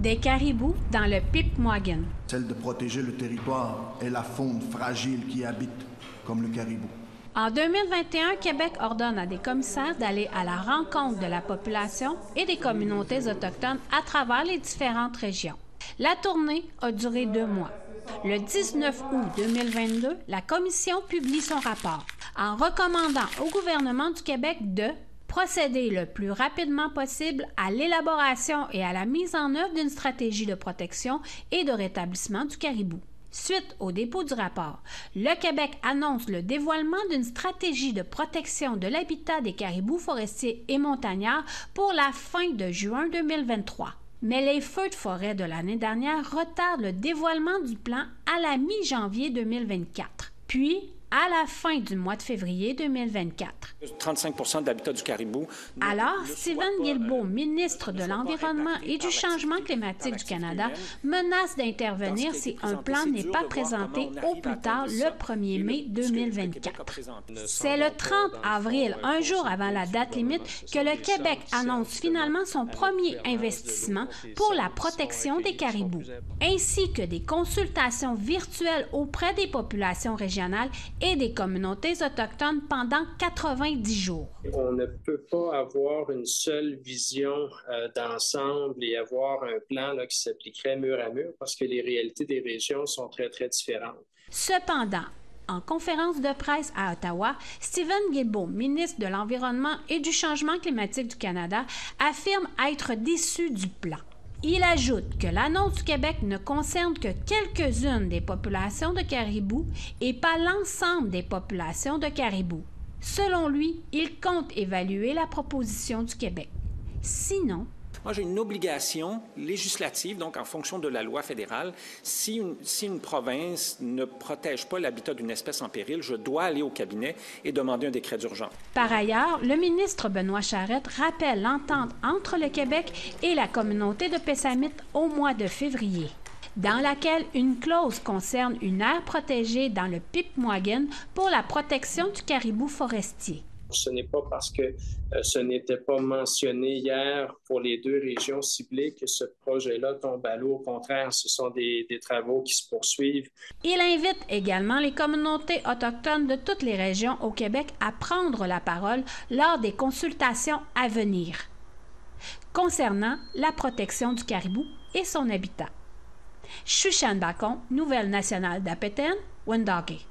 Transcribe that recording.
Des caribous dans le Pipmwaagan. Celle de protéger le territoire et la faune fragile qui y habite, comme le caribou. En 2021, Québec ordonne à des commissaires d'aller à la rencontre de la population et des communautés autochtones à travers les différentes régions. La tournée a duré 2 mois. Le 19 août 2022, la Commission publie son rapport en recommandant au gouvernement du Québec de procéder le plus rapidement possible à l'élaboration et à la mise en œuvre d'une stratégie de protection et de rétablissement du caribou. Suite au dépôt du rapport, le Québec annonce le dévoilement d'une stratégie de protection de l'habitat des caribous forestiers et montagnards pour la fin de juin 2023. Mais les feux de forêt de l'année dernière retardent le dévoilement du plan à la mi-janvier 2024. Puis, à la fin du mois de février 2024. 35% de l'habitat du caribou. Alors, Stephen Guilbeault, ministre de l'Environnement et du Changement climatique du Canada, menace d'intervenir si un plan n'est pas présenté au plus tard le 1er mai 2024. C'est le 30 avril, un jour avant la date limite, que le Québec annonce finalement son premier investissement pour la protection des caribous, ainsi que des consultations virtuelles auprès des populations régionales et des communautés autochtones pendant 90 jours. On ne peut pas avoir une seule vision d'ensemble et avoir un plan qui s'appliquerait mur à mur parce que les réalités des régions sont très, très différentes. Cependant, en conférence de presse à Ottawa, Stephen Guilbeault, ministre de l'Environnement et du Changement climatique du Canada, affirme être déçu du plan. Il ajoute que l'annonce du Québec ne concerne que quelques-unes des populations de caribous et pas l'ensemble des populations de caribous. Selon lui, il compte évaluer la proposition du Québec. Sinon, moi, j'ai une obligation législative, donc en fonction de la loi fédérale, si une province ne protège pas l'habitat d'une espèce en péril, je dois aller au cabinet et demander un décret d'urgence. Par ailleurs, le ministre Benoît Charette rappelle l'entente entre le Québec et la communauté de Pessamit au mois de février, dans laquelle une clause concerne une aire protégée dans le Pipmwaagan pour la protection du caribou forestier. Ce n'est pas parce que ce n'était pas mentionné hier pour les 2 régions ciblées que ce projet-là tombe à l'eau. Au contraire, ce sont des travaux qui se poursuivent. Il invite également les communautés autochtones de toutes les régions au Québec à prendre la parole lors des consultations à venir concernant la protection du caribou et son habitat. Shushan Bacon, Nouvelle nationale d'Apéten, Wendake.